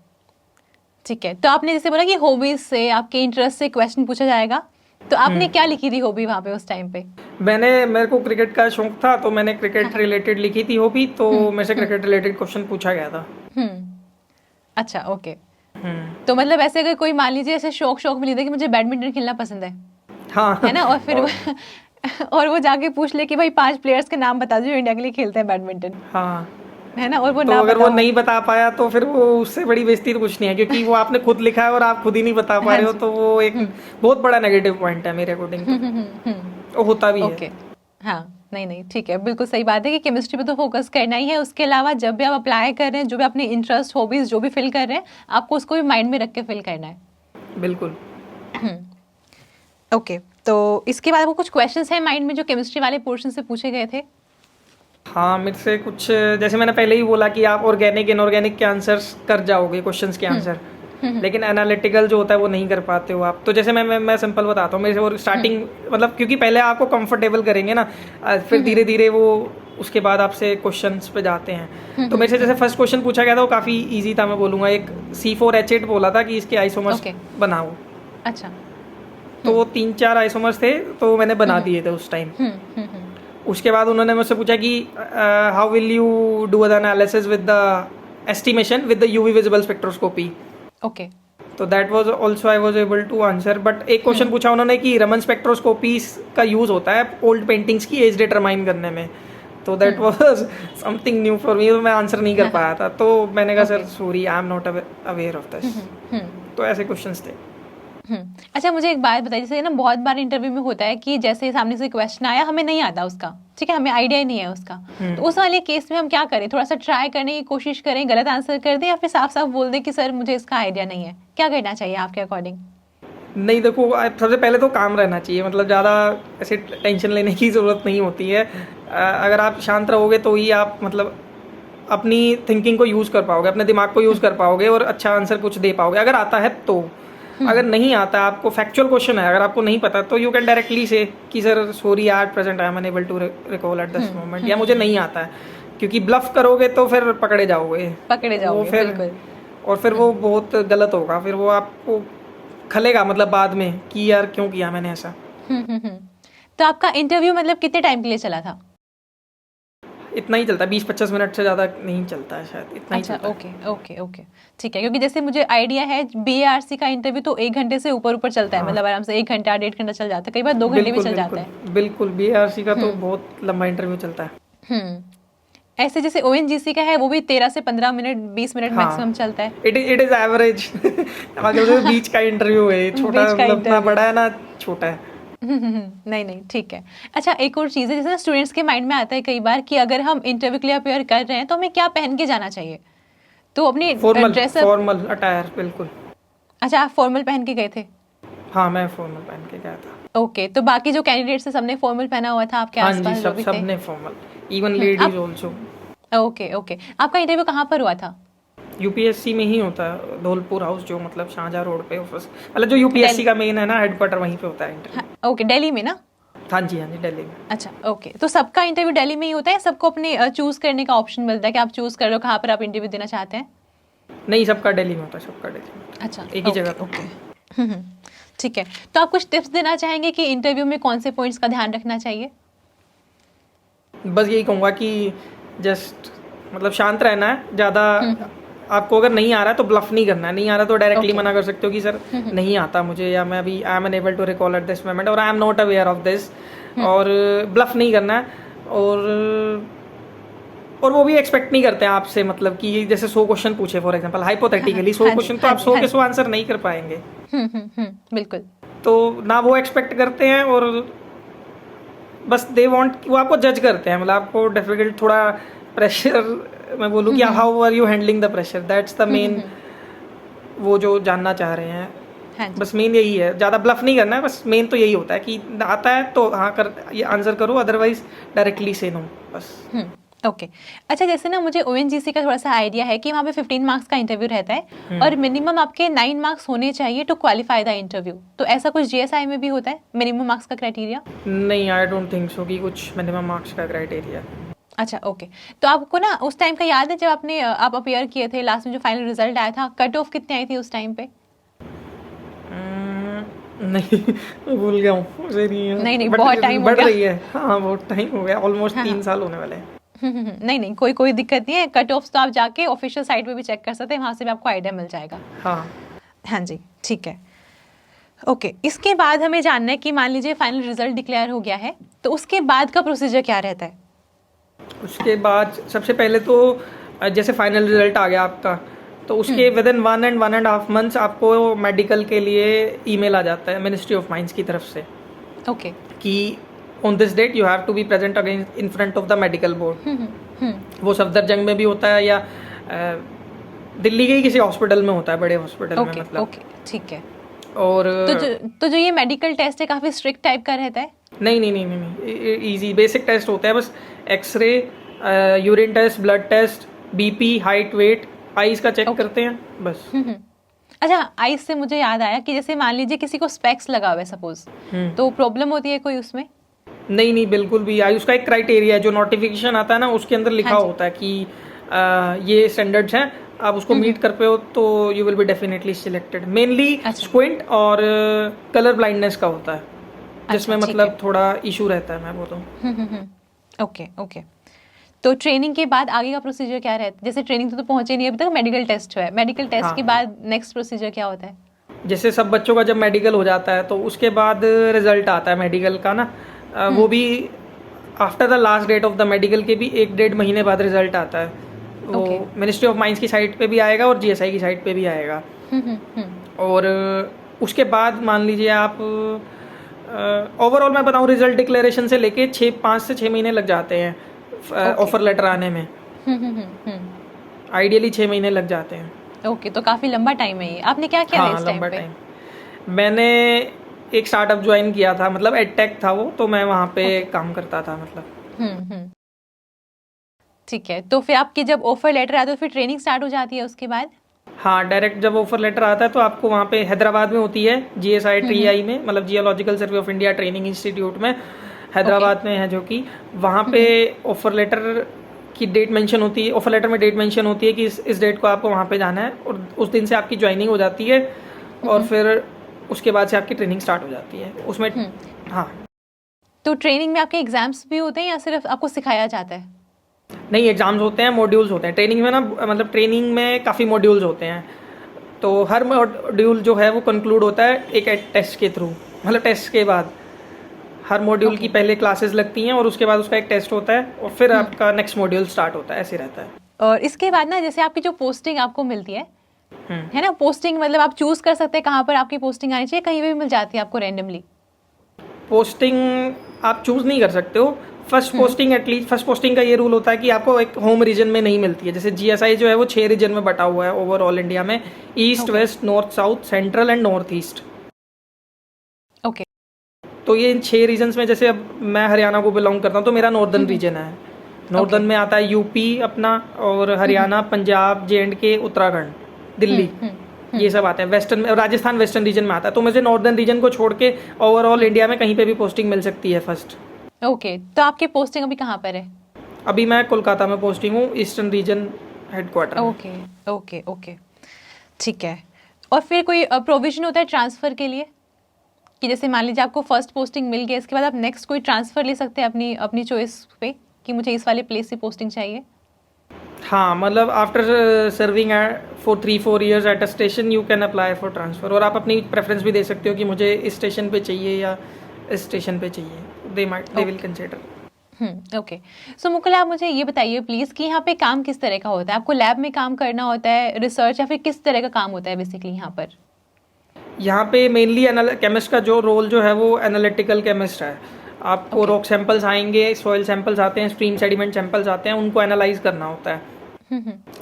ठीक है। तो आपने जैसे बोला कि हॉबीज से, आपके इंटरेस्ट से क्वेश्चन पूछा जाएगा, तो आपने क्या लिखी थी हॉबी वहाँ पे उस टाइम पे? मेरे को क्रिकेट का शौक था, तो मैंने क्रिकेट रिलेटेड लिखी थी हॉबी, तो मेरे से क्रिकेट रिलेटेड क्वेश्चन पूछा गया था। अच्छा, ओके। तो मतलब ऐसे अगर कोई मान लीजिए ऐसे शौक में लेता है कि मुझे बैडमिंटन खेलना पसंद है, हाँ, है ना, और फिर और वो जाके पूछ ले कि भाई 5 प्लेयर्स के नाम बता दो जो इंडिया के लिए खेलते हैं बैडमिंटन, हाँ, है ना, और वो तो ना अगर वो नहीं बता पाया तो फिर वो उससे बड़ी बेइज्जती तो कुछ नहीं है, क्योंकि वो आपने खुद लिखा है और आप खुद ही नहीं बता पा रहे हो, तो वो एक बहुत बड़ा नेगेटिव पॉइंट है मेरे अकॉर्डिंग, तो होता भी है। हाँ, नहीं, ठीक है, बिल्कुल सही बात है कि केमिस्ट्री पे तो फोकस करना ही है। उसके अलावा जब भी आप अप्लाई कर रहे हैं, जो भी अपने इंटरेस्ट, हॉबीज जो भी फिल कर रहे हैं, आपको उसको भी माइंड में रख के फिल करना है। बिल्कुल। ओके, तो इसके बाद वो कुछ क्वेश्चंस हैं माइंड में जो केमिस्ट्री वाले पोर्शन से पूछे गए थे? हाँ, मेरे से कुछ, जैसे मैंने पहले ही बोला कि आप ऑर्गेनिक इनऑर्गेनिक के आंसर्स कर जाओगे, क्वेश्चंस के आंसर, लेकिन एनालिटिकल जो होता है वो नहीं कर पाते हो आप। तो जैसे मैं सिंपल बताता हूँ, मेरे से, और स्टार्टिंग मतलब क्योंकि पहले आपको कंफर्टेबल करेंगे ना, फिर धीरे धीरे वो उसके बाद आपसे क्वेश्चंस पे जाते हैं। तो मेरे से जैसे फर्स्ट क्वेश्चन पूछा गया था वो काफ़ी ईजी था, मैं बोलूँगा। एक C4H8 बोला था कि इसके आइसोमर्स बनाओ। अच्छा, तो 3-4 आइसोमर्स थे, तो मैंने बना दिए थे उस टाइम। उसके बाद उन्होंने मुझसे पूछा कि how will you do the analysis with the estimation with the UV visible spectroscopy. Okay, तो that was also I was able to answer. But एक क्वेश्चन पूछा उन्होंने कि रमन स्पेक्ट्रोस्कोपी का यूज होता है ओल्ड पेंटिंग्स की एज डिटरमाइन करने में, तो that was something new for me, तो मैं आंसर नहीं कर पाया था। तो मैंने कहा sir sorry, I am not aware of this. तो ऐसे क्वेश्चंस थे। अच्छा मुझे एक बात बताइए, जैसे ना बहुत बार इंटरव्यू में होता है कि जैसे सामने से क्वेश्चन आया, हमें नहीं आता उसका, ठीक है, हमें आइडिया ही नहीं है उसका, तो उस वाले केस में हम क्या करें? थोड़ा सा ट्राई करने की कोशिश करें, गलत आंसर कर दें, या फिर साफ साफ बोल दें कि सर मुझे इसका आइडिया नहीं है? क्या करना चाहिए आपके अकॉर्डिंग? नहीं देखो, सबसे पहले तो काम रहना चाहिए, मतलब ज़्यादा ऐसे टेंशन लेने की ज़रूरत नहीं होती है। अगर आप शांत रहोगे तो ही आप मतलब अपनी थिंकिंग को यूज़ कर पाओगे, अपने दिमाग को यूज़ कर पाओगे और अच्छा आंसर कुछ दे पाओगे, अगर आता है तो। अगर नहीं आता, आपको फैक्चुअल क्वेश्चन है, अगर आपको नहीं पता, तो यू कैन डायरेक्टली से कि sir sorry at present I am unable to recall at this moment, या मुझे नहीं आता है। क्योंकि ब्लफ करोगे तो फिर पकड़े जाओगे, बिल्कुल। और फिर वो बहुत गलत होगा, फिर वो आपको खलेगा मतलब बाद में कि यार क्यों किया मैंने ऐसा। तो आपका इंटरव्यू मतलब कितने टाइम के लिए चला था? इतना ही चलता है, 20-25 मिनट से ज़्यादा नहीं चलता है शायद, इतना ही चलता है। ओके ठीक है, क्योंकि जैसे मुझे आइडिया है बीएआरसी का इंटरव्यू तो 1 घंटे से ऊपर चलता है, मतलब आराम से 1 घंटा 1.5 घंटा चल जाता है, कई बार 2 घंटे भी चल जाता है। बिल्कुल, बीएआरसी का तो बहुत लंबा इंटरव्यू चलता है। ऐसे जैसे ओएनजीसी का है वो भी 13 से 15 मिनट 20 मिनट मैक्सिमम चलता है। It is average. अगर बीच का इंटरव्यू है, छोटा मतलब ना बड़ा है ना छोटा है। नहीं ठीक है। अच्छा एक और चीज़ है, जैसे स्टूडेंट्स के माइंड में आता है कई बार कि अगर हम इंटरव्यू के लिए अपेयर कर रहे हैं तो हमें क्या पहन के जाना चाहिए? तो अपनी फॉर्मल अटायर, बिल्कुल। अच्छा आप फॉर्मल पहन के गए थे? हाँ मैं फॉर्मल पहन के गया था। ओके, तो बाकी जो कैंडिडेट्स है सबने फॉर्मल पहना हुआ था आपके आसपास जो भी थे? सबने formal, even ladies also. Okay आपका इंटरव्यू कहाँ पर हुआ था? यूपीएससी में ही होता है, धौलपुर हाउस, जो मतलब शाहजहां रोड पे ऑफिस, मतलब जो यूपीएससी का मेन है ना हेडक्वार्टर, वहीं पे होता है इंटरव्यू। ओके, दिल्ली में ना? हाँ जी दिल्ली में। अच्छा ओके, तो सबका इंटरव्यू दिल्ली में ही होता है? सबको अपने चूज करने का ऑप्शन मिलता है कि आप चूज कर लो कहाँ पर आप इंटरव्यू देना चाहते हैं? नहीं, सबका दिल्ली में होता है, सबका दिल्ली में। अच्छा, एक ही जगह। ओके ठीक है, तो आप कुछ टिप्स देना चाहेंगे कि इंटरव्यू में कौन से पॉइंट्स का ध्यान रखना चाहिए? बस यही कहूँगा कि जस्ट मतलब शांत रहना है ज़्यादा। आपको अगर नहीं आ रहा है तो ब्लफ नहीं करना है, नहीं आ रहा तो डायरेक्टली मना कर सकते हो कि सर नहीं आता मुझे, या मैं अभी I am unable to recall at this moment, और I am not aware of this, और ब्लफ नहीं करना है। और वो भी एक्सपेक्ट नहीं करते हैं आपसे, मतलब कि जैसे 100 क्वेश्चन पूछे फॉर एग्जांपल, हाइपोथेटिकली 100 क्वेश्चन, तो आप 100 के 100 आंसर नहीं कर पाएंगे। बिल्कुल। तो ना वो एक्सपेक्ट करते हैं, और बस दे वांट, वो आपको जज करते हैं, मतलब आपको डिफिकल्ट थोड़ा प्रेशर, मैं बोलूँ कि how are you handling the pressure, that's the main, वो जो जानना चाह रहे हैं। हाँ, बस मेन यही है, ज़्यादा ब्लफ नहीं करना है, बस मेन तो यही होता है कि आता है तो हाँ कर, ये आंसर करो, अदरवाइज डायरेक्टली से नो, बस। ओके अच्छा, जैसे ना मुझे ओएनजीसी का थोड़ा सा आइडिया है कि वहाँ पे 15 मार्क्स का इंटरव्यू रहता है और मिनिमम आपके 9 मार्क्स होने चाहिए टू क्वालिफाई द इंटरव्यू, तो ऐसा कुछ जीएसआई में भी होता है मिनिमम मार्क्स का क्राइटेरिया? नहीं, आई डोंट थिंक सो कि कुछ मिनिमम मार्क्स का क्राइटेरिया। अच्छा ओके, तो आपको ना उस टाइम का याद है जब आप अपेयर किए थे, लास्ट में जो फाइनल रिजल्ट आया था, कट ऑफ कितनी आई थी उस टाइम पे? नहीं भूल गया हूँ, नहीं बहुत टाइम बढ़ रही है। हाँ बहुत टाइम हो गया, ऑलमोस्ट 3 साल होने वाले हैं। नहीं कोई दिक्कत नहीं है, कट ऑफ तो आप जाके ऑफिशियल साइट पे भी चेक कर सकते हैं, वहाँ से भी आपको आइडिया मिल जाएगा। हाँ जी ठीक है। ओके, इसके बाद हमें जानना है कि मान लीजिए फाइनल रिजल्ट डिक्लेयर हो गया है, तो उसके बाद का प्रोसीजर क्या रहता है? उसके बाद सबसे पहले तो जैसे फाइनल रिजल्ट आ गया आपका, तो उसके विद इन 1 and 1.5 मंथ्स आपको मेडिकल के लिए ईमेल आ जाता है मिनिस्ट्री ऑफ माइंस की तरफ से। ओके कि on this date you have to be present again in front of the medical board. वो सफदरजंग में भी होता है, या दिल्ली के ही किसी हॉस्पिटल में होता है, बड़े हॉस्पिटल में मतलब। ओके ठीक है। और तो जो ये मेडिकल टेस्ट है काफ़ी स्ट्रिक्ट टाइप का रहता है? नहीं, इजी बेसिक टेस्ट होता है, बस X ray, urine test, blood test, BP, height, weight, eyes का चेक करते हैं, बस। अच्छा, आईज से मुझे याद आया कि जैसे मान लीजिए किसी को स्पेक्स लगा हुआ है सपोज, तो प्रॉब्लम होती है कोई उसमें? नहीं बिल्कुल भी। आई उसका एक क्राइटेरिया है, जो नोटिफिकेशन आता है ना उसके अंदर लिखा होता है कि ये स्टैंडर्ड्स हैं, आप उसको मीट कर पे हो तो you will be definitely selected. Mainly squint और कलर ब्लाइंडनेस का होता है, जिसमें मतलब थोड़ा इशू रहता है, मैं बोलूँ। ओके, तो ट्रेनिंग के बाद आगे का प्रोसीजर क्या रहता है? जैसे ट्रेनिंग तो पहुंचे नहीं अभी तक, मेडिकल टेस्ट है, मेडिकल टेस्ट के बाद नेक्स्ट प्रोसीजर क्या होता है? जैसे सब बच्चों का जब मेडिकल हो जाता है तो उसके बाद रिजल्ट आता है मेडिकल का ना, वो भी after the last date of the medical के भी 1-1.5 महीने बाद रिजल्ट आता है। वो मिनिस्ट्री ऑफ माइंस की साइट पे भी आएगा और जीएसआई की साइट पे भी आएगा। और उसके बाद मान लीजिए आप ओवरऑल मैं बताऊं, रिजल्ट डिक्लेरेशन से लेके 5 से 6 महीने लग जाते हैं ऑफर लेटर आने में। आइडियली 6 महीने लग जाते हैं। ओके, तो काफी लंबा टाइम है ये। आपने क्या किया हाँ, इस टाइम लंबा पे? टाइम। मैंने एक स्टार्टअप ज्वाइन किया था, मतलब एडटेक था वो, तो मैं वहाँ पे काम करता था मतलब। ठीक है, तो फिर आपकी जब ऑफर लेटर आता है तो फिर ट्रेनिंग स्टार्ट हो जाती है उसके बाद? हाँ, डायरेक्ट जब ऑफर लेटर आता है तो आपको वहाँ पे हैदराबाद में होती है, GSI TI में, मतलब geological survey of India training institute में, हैदराबाद में है, जो कि वहाँ पे ऑफर लेटर की डेट मेंशन होती है। ऑफर लेटर में डेट मेंशन होती है कि इस डेट को आपको वहाँ पे जाना है, और उस दिन से आपकी ज्वाइनिंग हो जाती है, और फिर उसके बाद से आपकी ट्रेनिंग स्टार्ट हो जाती है उसमें। हाँ। तो ट्रेनिंग में आपके एग्जाम्स भी होते हैं या सिर्फ आपको सिखाया जाता है? नहीं, एग्जाम्स होते हैं, मॉड्यूल्स होते हैं ट्रेनिंग में ना, मतलब ट्रेनिंग में काफ़ी मॉड्यूल्स होते हैं, तो हर मॉड्यूल जो है वो कंक्लूड होता है एक टेस्ट के थ्रू, मतलब टेस्ट के बाद हर मॉड्यूल की पहले क्लासेस लगती हैं और उसके बाद उसका एक टेस्ट होता है, और फिर आपका नेक्स्ट मॉड्यूल स्टार्ट होता है, ऐसे रहता है। और इसके बाद ना, जैसे आपकी जो पोस्टिंग आपको मिलती है ना, पोस्टिंग मतलब आप चूज कर सकते हैं कहाँ पर आपकी पोस्टिंग आनी चाहिए, कहीं पे भी मिल जाती है आपको रैंडमली? पोस्टिंग आप चूज नहीं कर सकते हो। First posting, at least first posting का ये रूल होता है कि आपको एक होम रीजन में नहीं मिलती है। जैसे GSI जो है वो 6 रीजन में बटा हुआ है ओवरऑल इंडिया में, east, west, north, south, central and north east. Okay. तो ये इन 6 रीजन्स में, जैसे अब मैं हरियाणा को बिलोंग करता हूँ, तो मेरा नॉर्दर्न रीजन है। नॉर्दर्न में आता है यूपी अपना, और हरियाणा, पंजाब, JNK, उत्तराखंड, दिल्ली, ये सब आते हैं। वेस्टर्न में राजस्थान वेस्टर्न रीजन में आता है। तो मुझे नॉर्दर्न रीजन को छोड़ के ओवरऑल इंडिया में कहीं पे भी पोस्टिंग मिल सकती है फर्स्ट। ओके, तो आपकी पोस्टिंग अभी कहाँ पर है? अभी मैं कोलकाता में पोस्टिंग हूँ, eastern region headquarter. Okay okay okay, ठीक है। और फिर कोई प्रोविजन होता है ट्रांसफ़र के लिए, कि जैसे मान लीजिए आपको फर्स्ट पोस्टिंग मिल गई, इसके बाद आप नेक्स्ट कोई ट्रांसफ़र ले सकते हैं अपनी अपनी चॉइस पे, कि मुझे इस वाले प्लेस से पोस्टिंग चाहिए? हाँ, मतलब after serving for 3-4 years at a station you can apply for transfer, और आप अपनी प्रेफरेंस भी दे सकते हो कि मुझे इस स्टेशन पे चाहिए या इस स्टेशन पे चाहिए, दे विल कंसिडर। ओके। सो मुकुल, आप मुझे ये बताइए प्लीज़ कि यहाँ पे काम किस तरह का होता है? आपको लैब में काम करना होता है, रिसर्च, या फिर किस तरह का काम होता है बेसिकली यहाँ पर? यहाँ पे मेनली केमिस्ट का जो रोल जो है वो एनालिटिकल केमिस्ट है। आपको रॉक सैंपल्स आएंगे, सॉइल सैंपल्स आते हैं, स्ट्रीम सेडिमेंट सैंपल्स आते हैं, उनको एनालाइज करना होता है,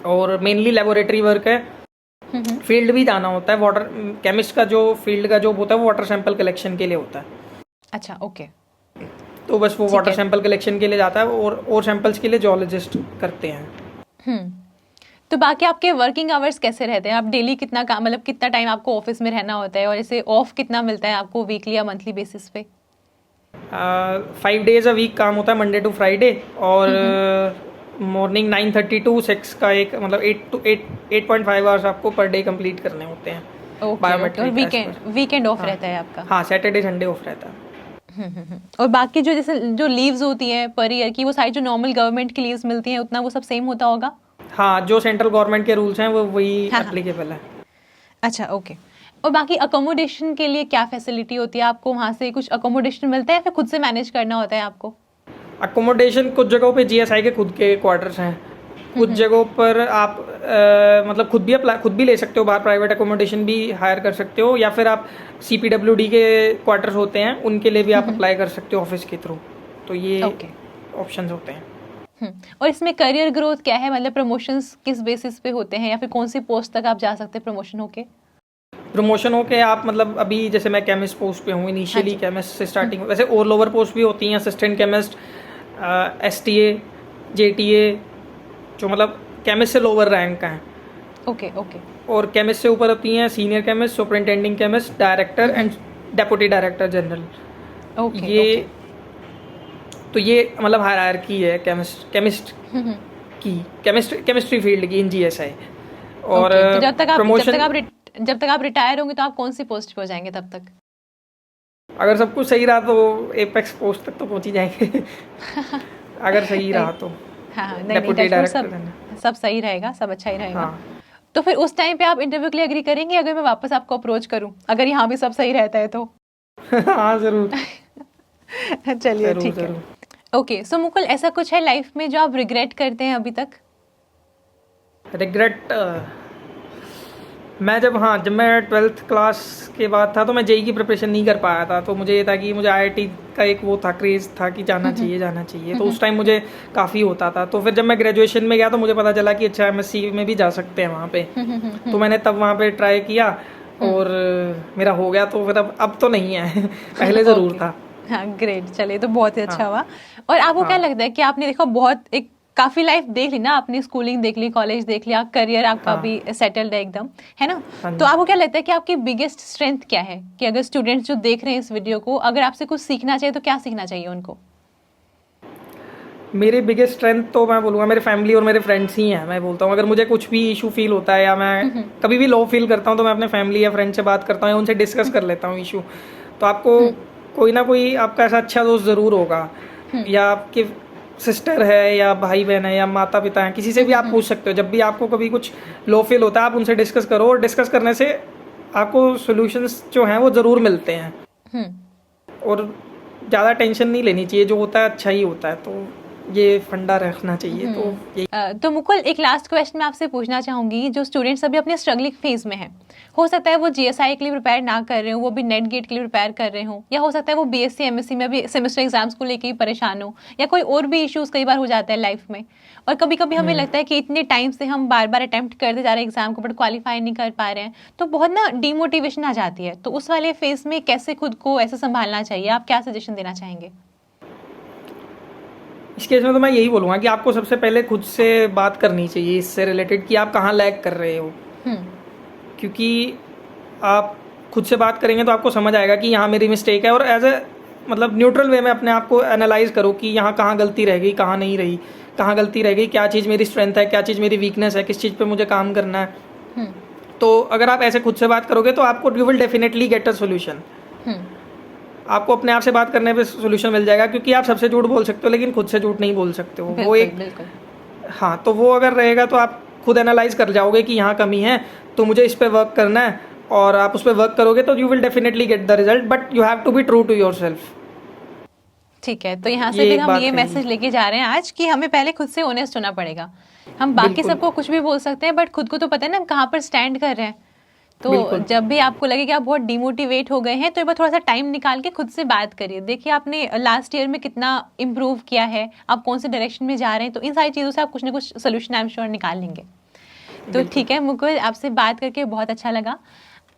और मेनली लेबोरेटरी वर्क है। फील्ड भी जाना होता है। वाटर केमिस्ट का जो फील्ड का जॉब होता है वो वाटर सैंपल कलेक्शन के लिए होता है। अच्छा, ओके। तो बस वो वाटर सैंपल कलेक्शन के लिए जाता है, और सैंपल्स के लिए जियोलॉजिस्ट करते हैं। तो बाकी आपके वर्किंग आवर्स कैसे रहते हैं? आप डेली कितना काम, मतलब कितना टाइम आपको ऑफिस में रहना होता है, और इसे ऑफ कितना मिलता है आपको वीकली या मंथली बेसिस पे? 5 days अ वीक काम होता है, मंडे टू फ्राइडे, और मॉर्निंग 9:30 to 6 का एक, मतलब 8.5 आवर्स आपको पर डे कंप्लीट करने होते हैं। और वीकेंड ऑफ रहता है आपका? हाँ, सैटरडे संडे ऑफ रहता है। और बाकी जो जैसे जो लीव्स होती हैं पर ईयर की, वो सारी जो नॉर्मल गवर्नमेंट की लीव्स मिलती हैं, उतना वो सब सेम होता होगा? हाँ, जो सेंट्रल गवर्नमेंट के रूल्स हैं वो वही एप्लीकेबल है। अच्छा, ओके। और बाकी अकोमोडेशन के लिए क्या फैसिलिटी होती है? आपको वहाँ से कुछ अकोमोडेशन मिलता है, या फिर खुद से मैनेज करना होता है आपको? अकोमोडेशन कुछ जगहों पे GSI के खुद के क्वार्टर्स हैं, कुछ जगहों पर आप मतलब खुद भी ले सकते हो, बाहर प्राइवेट अकोमोडेशन भी हायर कर सकते हो, या फिर आप CPWD के क्वार्टर्स होते हैं उनके लिए भी आप अप्लाई कर सकते हो ऑफिस के थ्रू। तो ये ऑप्शंस होते हैं। और इसमें करियर ग्रोथ क्या है? मतलब प्रमोशंस किस बेसिस पे होते हैं, या फिर कौन सी पोस्ट तक आप जा सकते हैं प्रमोशन होके? प्रमोशन होके आप, मतलब अभी जैसे मैं केमिस्ट पोस्ट पे हूँ, इनिशियली केमिस्ट से स्टार्टिंग, वैसे और लोअर पोस्ट भी होती हैं, असिस्टेंट केमिस्ट, STA, JTA, जो मतलब केमिस्ट से लोअर रैंक का है। Okay okay. और केमिस्ट से ऊपर होती हैं senior chemist, superintending chemist, director and deputy director general. तो ये मतलब हायरार्की है केमिस्ट की, केमिस्ट्री फील्ड की इन GSI। और तो प्रमोशन, जब तक आप रिटायर होंगे तो आप कौन सी पोस्ट पे हो जाएंगे तब तक? अगर सब कुछ सही रहा तो एपेक्स पोस्ट तक तो पहुंच ही जाएंगे। अगर सही रहा तो। हाँ, नहीं, सब सही रहेगा, सब अच्छा ही रहेगा। हाँ। तो फिर उस टाइम पे आप इंटरव्यू के लिए एग्री करेंगे अगर मैं वापस आपको अप्रोच करूं, अगर यहाँ भी सब सही रहता है तो? हाँ, जरूर। चलिए, ठीक है। ओके, सो मुकुल, ऐसा कुछ है लाइफ में जो आप रिग्रेट करते हैं अभी तक? रिग्रेट जब मैं 12th क्लास के बाद था तो मैं जेई की प्रिपरेशन नहीं कर पाया था, तो मुझे ये था कि मुझे आईआईटी का एक वो था, क्रेज़ था कि जाना चाहिए, तो उस टाइम मुझे काफ़ी होता था। तो फिर जब मैं ग्रेजुएशन में गया तो मुझे पता चला कि अच्छा एमएससी में भी जा सकते हैं वहाँ पे, तो मैंने तब वहाँ पे ट्राई किया और मेरा हो गया। तो फिर अब तो नहीं है पहले ज़रूर था। हाँ ग्रेट, चलिए तो बहुत ही अच्छा हाँ। हुआ। और आपको क्या हाँ। लगता है कि आपने देखो बहुत एक काफी लाइफ देख ली ना, अपनी स्कूलिंग देख ली, कॉलेज देख लिया, करियर आपका हाँ। भी सेटल्ड है एकदम, है ना? हाँ तो जी। आपको क्या लगता है कि आपकी बिगेस्ट स्ट्रेंथ क्या है, कि अगर स्टूडेंट्स जो देख रहे हैं इस वीडियो को, अगर आपसे कुछ सीखना चाहिए तो क्या सीखना चाहिए उनको? मेरी बिगेस्ट स्ट्रेंथ तो मैं बोलूँगा मेरे फैमिली और मेरे फ्रेंड्स ही हैं। मैं बोलता हूँ अगर मुझे कुछ भी इशू फील होता है या मैं कभी भी लो फील करता हूँ तो मैं अपने फैमिली या फ्रेंड से बात करता हूँ या उनसे डिस्कस कर लेता हूँ इशू। तो आपको कोई ना कोई आपका ऐसा अच्छा दोस्त ज़रूर होगा, या आपके सिस्टर है या भाई बहन है या माता पिता हैं, किसी से भी आप पूछ सकते हो। जब भी आपको कभी कुछ लो फील होता है आप उनसे डिस्कस करो, और डिस्कस करने से आपको सॉल्यूशंस जो हैं वो ज़रूर मिलते हैं। और ज़्यादा टेंशन नहीं लेनी चाहिए, जो होता है अच्छा ही होता है, तो ये फंडा रखना चाहिए। तो ये तो मुकुल, एक लास्ट क्वेश्चन मैं आपसे पूछना चाहूंगी, जो स्टूडेंट्स अभी अपने स्ट्रगलिंग फेज में हैं, हो सकता है वो जीएसआई के लिए प्रिपेयर ना कर रहे हो, वो भी नेट गेट के लिए प्रिपेयर कर रहे हो, या हो सकता है वो बीएससी एमएससी में भी सेमेस्टर एग्जाम्स को लेके ही परेशान हो, या कोई और भी इश्यूज कई बार हो जाता है लाइफ में, और कभी कभी हमें लगता है कि इतने टाइम से हम बार बार अटेम्प्ट करते जा रहे हैं एग्जाम को बट क्वालिफाई नहीं कर पा रहे हैं, तो बहुत ना डीमोटिवेशन आ जाती है। तो उस वाले फेज में कैसे खुद को ऐसे संभालना चाहिए, आप क्या सजेशन देना चाहेंगे? इस केस में तो मैं यही बोलूँगा कि आपको सबसे पहले खुद से बात करनी चाहिए इससे रिलेटेड कि आप कहाँ लैग कर रहे हो। क्योंकि आप खुद से बात करेंगे तो आपको समझ आएगा कि यहाँ मेरी मिस्टेक है, और एज ए मतलब न्यूट्रल वे में अपने आप को एनालाइज करो कि यहाँ कहाँ गलती रह गई, कहाँ नहीं रही, कहाँ गलती रह गई, क्या चीज़ मेरी स्ट्रेंथ है, क्या चीज़ मेरी वीकनेस है, किस चीज़ पे मुझे काम करना है। तो अगर आप ऐसे खुद से बात करोगे तो आपको you will definitely get a solution. आपको अपने आप से बात करने पे सोल्यूशन मिल जाएगा, क्योंकि आप सबसे झूठ बोल सकते हो लेकिन खुद से झूठ नहीं बोल सकते हो। वो एक बिल्कुल। हाँ, तो वो अगर रहेगा तो आप खुद एनालाइज कर जाओगे कि यहाँ कमी है तो मुझे इस पे वर्क करना है, और आप उस पर वर्क करोगे तो you will definitely get the result, but you have to be true to yourself. ठीक है, तो यहाँ से फिर हम ये मैसेज लेके जा रहे हैं आज कि हमें पहले खुद से ऑनेस्ट होना पड़ेगा। हम बाकी सबको कुछ भी बोल सकते हैं बट खुद को तो पता है ना हम कहाँ पर स्टैंड कर रहे हैं। तो जब भी आपको लगे कि आप बहुत डिमोटिवेट हो गए हैं तो एक बार थोड़ा सा टाइम निकाल के खुद से बात करिए। देखिए आपने लास्ट ईयर में कितना इम्प्रूव किया है, आप कौन से डायरेक्शन में जा रहे हैं, तो इन सारी चीज़ों से आप कुछ ना कुछ सोल्यूशन आई एम श्योर निकाल लेंगे। तो ठीक है मुकुल, आपसे बात करके बहुत अच्छा लगा।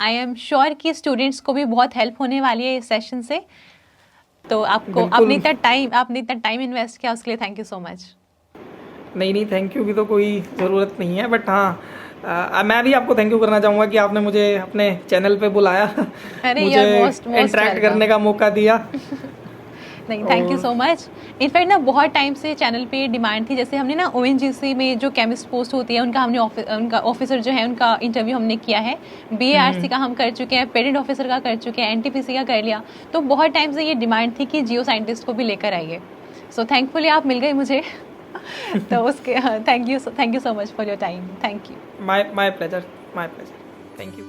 आई एम श्योर कि स्टूडेंट्स को भी बहुत हेल्प होने वाली है इस सेशन से। तो आपको आपने इतना टाइम इन्वेस्ट किया उसके लिए थैंक यू सो मच। नहीं, थैंक यू की तो कोई ज़रूरत नहीं है, बट हाँ मैं भी आपको थैंक यू करना चाहूँगा कि आपने मुझे अपने चैनल पे बुलाया, मुझे इंटरेक्ट करने का मौका दिया। नहीं, thank you so much. In fact ना बहुत टाइम से चैनल पे डिमांड थी, जैसे हमने ना ओएनजीसी में जो केमिस्ट पोस्ट होती है उनका ऑफिसर जो है उनका इंटरव्यू हमने किया है, बीएआरसी का हम कर चुके हैं, पेटेंट ऑफिसर का कर चुके हैं, एनटीपीसी का कर लिया। तो बहुत टाइम से ये डिमांड थी कि जियो साइंटिस्ट को भी लेकर आइए। सो थैंकफुली आप मिल गए मुझे। तो उसके thank you so much for your time. Thank you. My pleasure, thank you.